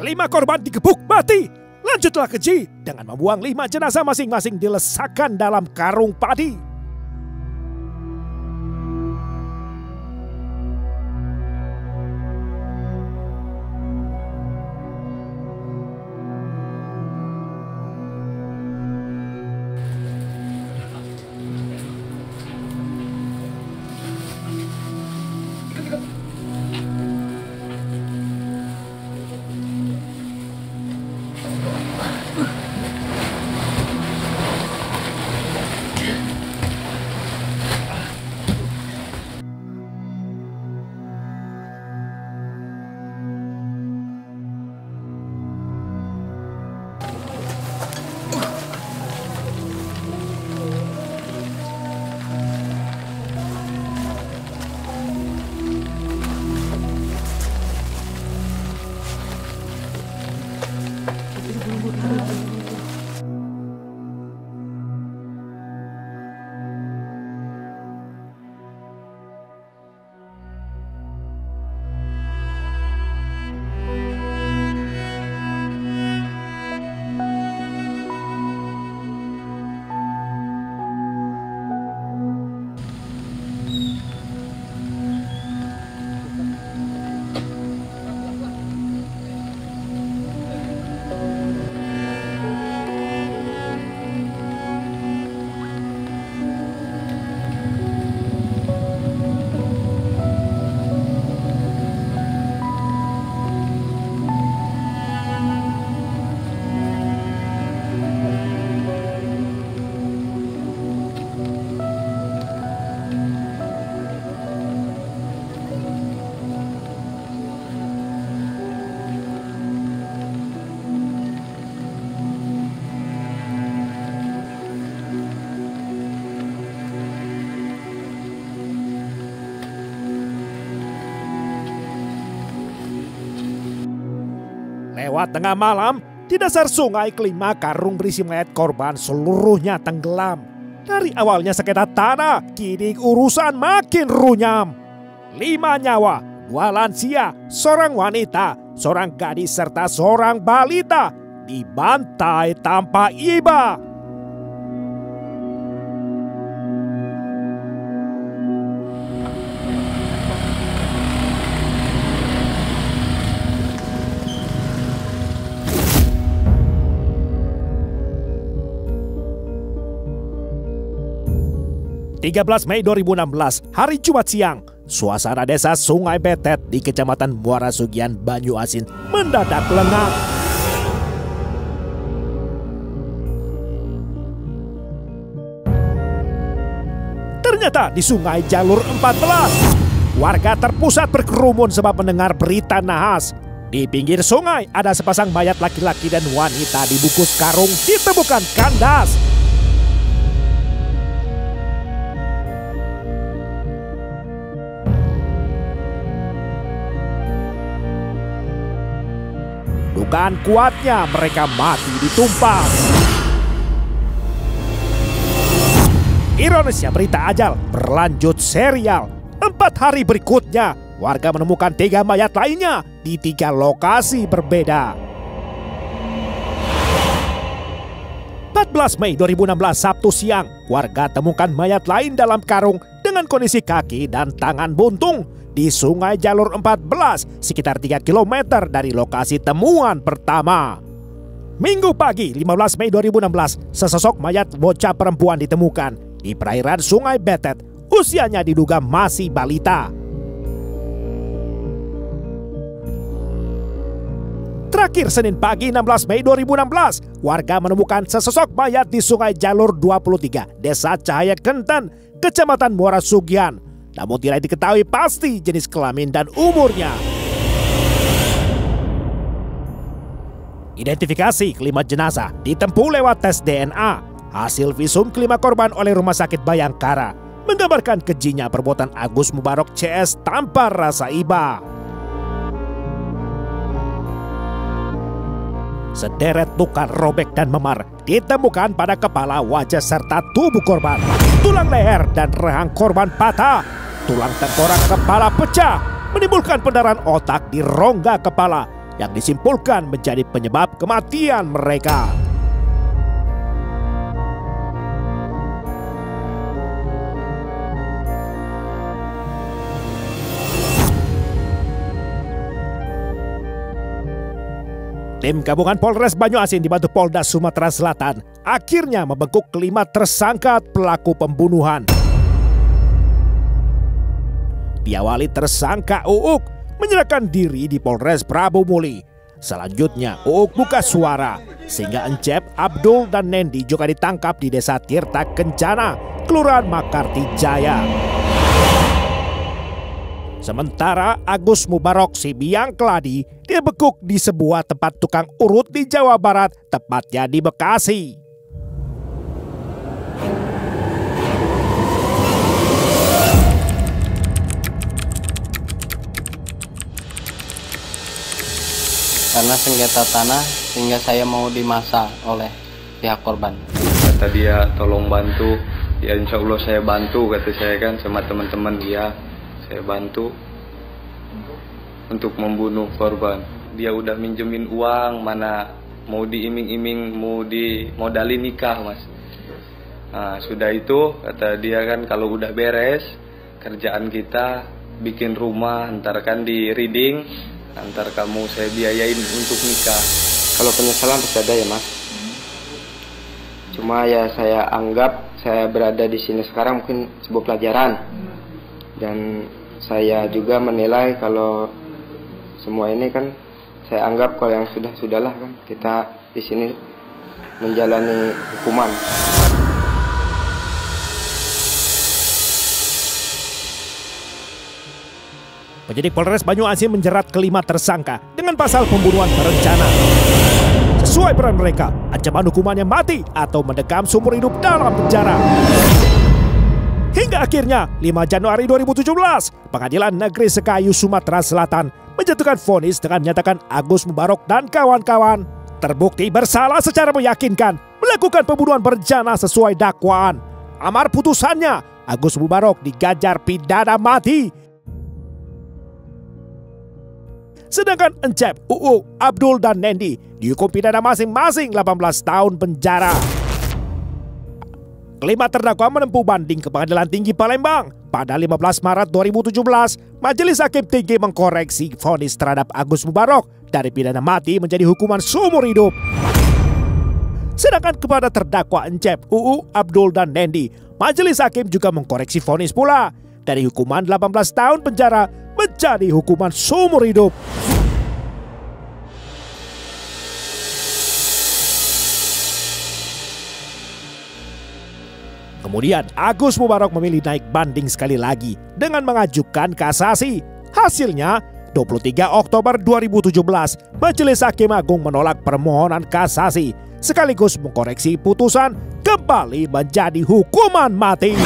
Kelima korban digebuk mati. Lanjutlah keji dengan membuang 5 jenazah masing-masing dilesakkan dalam karung padi. Lewat tengah malam, di dasar sungai kelima karung berisi mayat korban seluruhnya tenggelam. Dari awalnya sekedar tanah, kini urusan makin runyam. 5 nyawa, 2 lansia, seorang wanita, seorang gadis serta seorang balita dibantai tanpa iba. Mei 2016, hari Jumat siang, suasana desa Sungai Betet di Kecamatan Muara Sugian, Banyuasin mendadak lengang. Ternyata di sungai jalur 14, warga terpusat berkerumun sebab mendengar berita nahas. Di pinggir sungai ada sepasang mayat laki-laki dan wanita dibungkus karung ditemukan kandas. Dugaan kuatnya mereka mati ditumpas. Ironisnya berita ajal berlanjut serial. 4 hari berikutnya warga menemukan 3 mayat lainnya di 3 lokasi berbeda. 14 Mei 2016 Sabtu siang, warga temukan mayat lain dalam karung dengan kondisi kaki dan tangan buntung di sungai jalur 14 sekitar 3 km dari lokasi temuan pertama. Minggu pagi 15 Mei 2016, sesosok mayat bocah perempuan ditemukan di perairan Sungai Betet. Usianya diduga masih balita. Terakhir Senin pagi 16 Mei 2016, warga menemukan sesosok mayat di sungai jalur 23, Desa Cahaya Kentan, Kecamatan Muara Sugian. Namun tidak diketahui pasti jenis kelamin dan umurnya. Identifikasi kelima jenazah ditempuh lewat tes DNA. Hasil visum kelima korban oleh Rumah Sakit Bayangkara menggambarkan kejinya perbuatan Agus Mubarok CS tanpa rasa iba. Sederet luka robek dan memar ditemukan pada kepala, wajah, serta tubuh korban. Tulang leher dan rahang korban patah. Tulang tengkorak kepala pecah, menimbulkan pendarahan otak di rongga kepala yang disimpulkan menjadi penyebab kematian mereka. Tim gabungan Polres Banyuasin dibantu Polda Sumatera Selatan akhirnya membekuk kelima tersangka pelaku pembunuhan. Diawali tersangka Uuk menyerahkan diri di Polres Prabu Muli. Selanjutnya Uuk buka suara sehingga Encep, Abdul, dan Nendi juga ditangkap di Desa Tirta Kencana, Kelurahan Makarti Jaya. Sementara Agus Mubarok si Biang Keladi dibekuk di sebuah tempat tukang urut di Jawa Barat, tepatnya di Bekasi. Karena sengketa tanah sehingga saya mau dimasak oleh pihak korban. Kata dia tolong bantu, ya insya Allah saya bantu, kata saya kan sama teman-teman dia. Saya bantu untuk membunuh korban. Dia udah minjemin uang, mana mau diiming-iming, mau dimodalin nikah, Mas. Nah, sudah itu kata dia kan kalau udah beres kerjaan kita bikin rumah, ntar kan di reading, ntar kamu saya biayain untuk nikah. Kalau penyesalan pasti ada ya, Mas. Cuma ya saya anggap saya berada di sini sekarang mungkin sebuah pelajaran. Dan saya juga menilai kalau semua ini kan saya anggap kalau yang sudahlah kan kita di sini menjalani hukuman. Penyidik Polres Banyuasin menjerat kelima tersangka dengan pasal pembunuhan berencana. Sesuai peran mereka, ancaman hukumannya mati atau mendekam seumur hidup dalam penjara. Hingga akhirnya 5 Januari 2017, Pengadilan Negeri Sekayu, Sumatera Selatan menjatuhkan vonis dengan menyatakan Agus Mubarok dan kawan-kawan terbukti bersalah secara meyakinkan melakukan pembunuhan berencana sesuai dakwaan. Amar putusannya, Agus Mubarok diganjar pidana mati. Sedangkan Encep, Uuk, Abdul, dan Nendi dihukum pidana masing-masing 18 tahun penjara. Kelima terdakwa menempuh banding ke Pengadilan Tinggi Palembang. Pada 15 Maret 2017, Majelis Hakim Tinggi mengkoreksi vonis terhadap Agus Mubarok dari pidana mati menjadi hukuman seumur hidup. Sedangkan kepada terdakwa Encep, Uuk, Abdul, dan Nendi, Majelis Hakim juga mengkoreksi vonis pula dari hukuman 18 tahun penjara menjadi hukuman seumur hidup. Kemudian Agus Mubarok memilih naik banding sekali lagi dengan mengajukan kasasi. Hasilnya 23 Oktober 2017, Majelis Hakim Agung menolak permohonan kasasi sekaligus mengkoreksi putusan kembali menjadi hukuman mati.